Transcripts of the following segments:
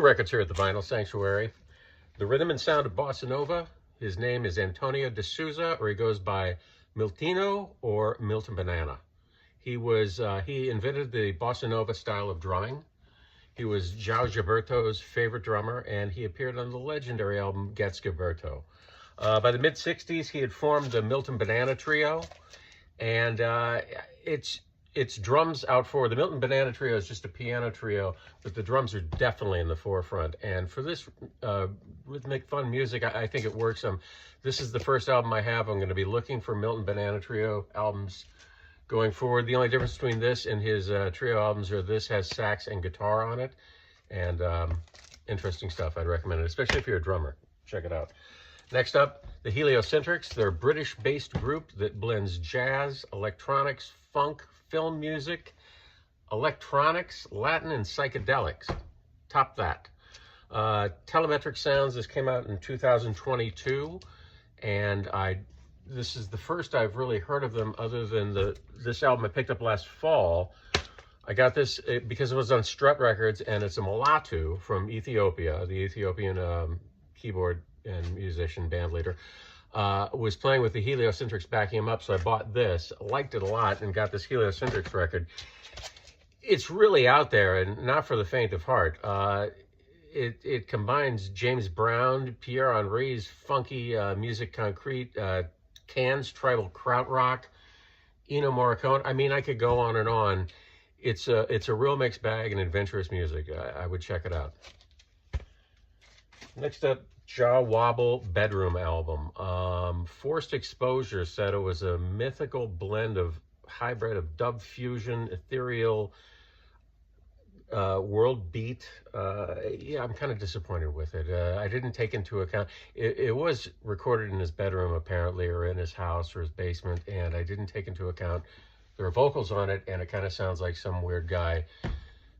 Records here at the Vinyl Sanctuary. The rhythm and sound of Bossa Nova. His name is Antonio de Souza, or he goes by Miltino or Milton Banana. He invented the Bossa Nova style of drumming. He was João Gilberto's favorite drummer, and he appeared on the legendary album Gets Gilberto. By the mid-60s, he had formed the Milton Banana Trio, and it's drums out forward. The Milton Banana Trio is just a piano trio, but the drums are definitely in the forefront. And for this rhythmic, fun music, I think it works. This is the first album I have. I'm going to be looking for Milton Banana Trio albums going forward. The only difference between this and his trio albums are this has sax and guitar on it. And interesting stuff. I'd recommend it, especially if you're a drummer. Check it out. Next up, the Heliocentrics. They're a British-based group that blends jazz, electronics, funk, film music, electronics, Latin, and psychedelics. Top that. Telemetric Sounds. This came out in 2022, and this is the first I've really heard of them other than this album I picked up last fall. I got this because it was on Strut Records, and it's a mulatto from Ethiopia, the Ethiopian keyboard and musician, band leader. Was playing with the Heliocentrics backing him up, so I bought this, liked it a lot, and got this Heliocentrics record. It's really out there, and not for the faint of heart. It combines James Brown, Pierre Henry's funky musiqueconcrete, Can's tribal krautrock, Ennio Morricone. I mean, I could go on and on. It's a real mixed bag and adventurous music. I would check it out. Next up, Jaw Wobble Bedroom album. Forced Exposure said it was a mythical blend of hybrid of dub fusion, ethereal, world beat. Yeah, I'm kind of disappointed with it. I didn't take into account, it was recorded in his bedroom apparently, or in his house or his basement, and I didn't take into account there are vocals on it, and it kind of sounds like some weird guy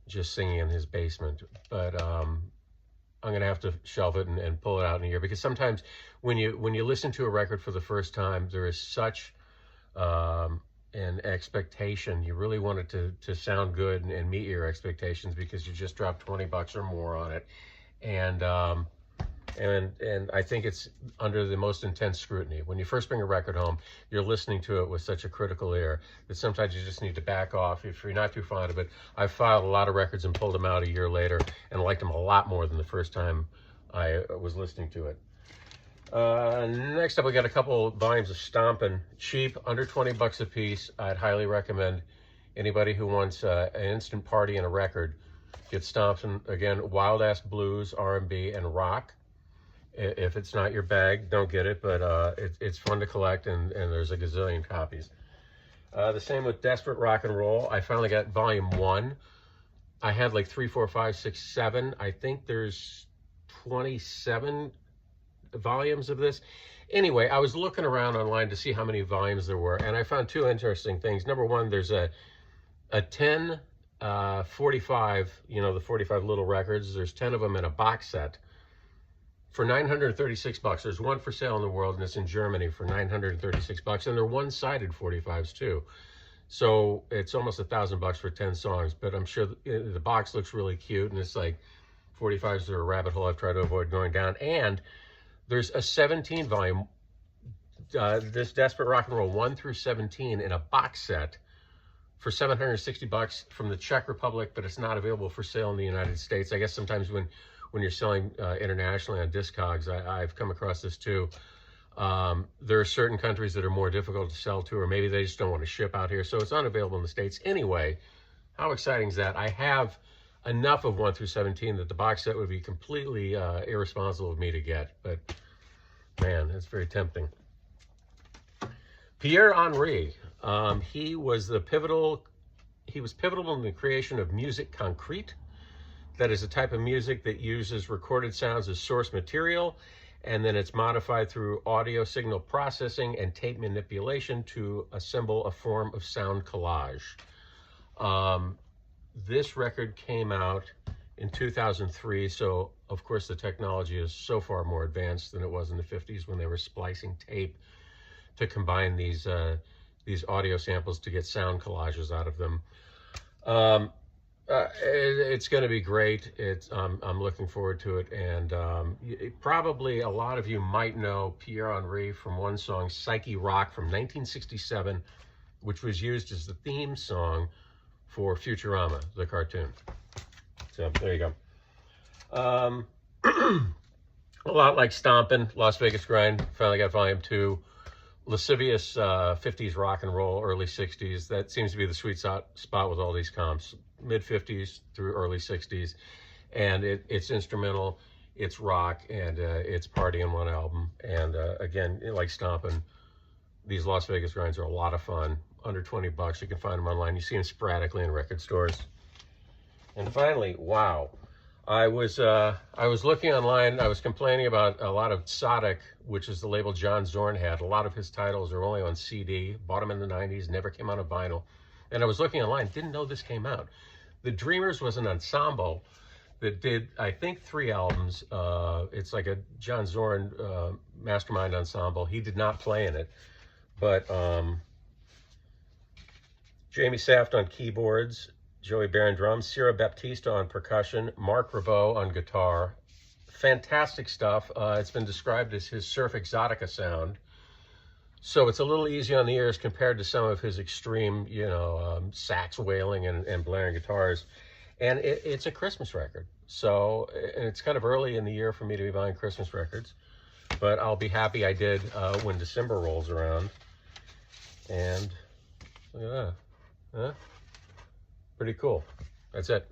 just singing in his basement. But I'm going to have to shelve it and pull it out in a year, because sometimes when you listen to a record for the first time, there is such an expectation. You really want it to sound good and meet your expectations, because you just dropped $20 or more on it. And I think it's under the most intense scrutiny. When you first bring a record home, you're listening to it with such a critical ear that sometimes you just need to back off if you're not too fond of it. I've filed a lot of records and pulled them out a year later and liked them a lot more than the first time I was listening to it. Next up, we got a couple volumes of Stompin', cheap, under $20 a piece. I'd highly recommend anybody who wants an instant party and a record, get Stompin'. Again, wild-ass blues, R&B, and rock. If it's not your bag, don't get it, but it's fun to collect, and there's a gazillion copies. The same with Desperate Rock and Roll. I finally got volume 1. I had like 3, 4, 5, 6, 7. I think there's 27 volumes of this. Anyway, I was looking around online to see how many volumes there were, and I found two interesting things. Number one, there's a 10 45, you know, the 45 little records. There's 10 of them in a box set for $936. There's one for sale in the world, and it's in Germany for $936, and they're one-sided 45s too. So it's almost $1,000 for 10 songs, but I'm sure the box looks really cute, and it's like 45s are a rabbit hole I've tried to avoid going down. And there's a 17 volume, this Desperate Rock and Roll 1 through 17 in a box set for $760 from the Czech Republic, but it's not available for sale in the United States. I guess sometimes when you're selling internationally on Discogs, I've come across this too. There are certain countries that are more difficult to sell to, or maybe they just don't want to ship out here, so it's unavailable in the States. Anyway, how exciting is that? I have enough of 1 through 17 that the box set would be completely irresponsible of me to get, but man, it's very tempting. Pierre Henry, he was pivotal in the creation of musiqueconcrete. That is a type of music that uses recorded sounds as source material, and then it's modified through audio signal processing and tape manipulation to assemble a form of sound collage. This record came out in 2003, so of course the technology is so far more advanced than it was in the 50s when they were splicing tape to combine these audio samples to get sound collages out of them. It's going to be great. I'm looking forward to it, and probably a lot of you might know Pierre Henry from one song, Psyche Rock, from 1967, which was used as the theme song for Futurama, the cartoon. So there you go. A lot like Stompin', Las Vegas Grind, finally got volume 2. Lascivious 50s rock and roll, early 60s. That seems to be the sweet spot with all these comps. Mid 50s through early 60s. And it's instrumental, it's rock, and it's party in one album. And again, like Stompin', these Las Vegas Grinds are a lot of fun. Under 20 bucks. You can find them online. You see them sporadically in record stores. And finally, wow. I was looking online. I was complaining about a lot of Sodic, which is the label John Zorn had. A lot of his titles are only on CD. Bought them in the 90s, never came out on vinyl. And I was looking online, didn't know this came out. The Dreamers was an ensemble that did, I think, 3 albums. It's like a John Zorn mastermind ensemble. He did not play in it, but Jamie Saft on keyboards, Joey Barron drums, Cira Baptista on percussion, Mark Ribot on guitar. Fantastic stuff. It's been described as his surf exotica sound. So it's a little easy on the ears compared to some of his extreme, sax wailing and blaring guitars. And it's a Christmas record. So, and it's kind of early in the year for me to be buying Christmas records. But I'll be happy I did when December rolls around. And look at that. Huh? Pretty cool. That's it.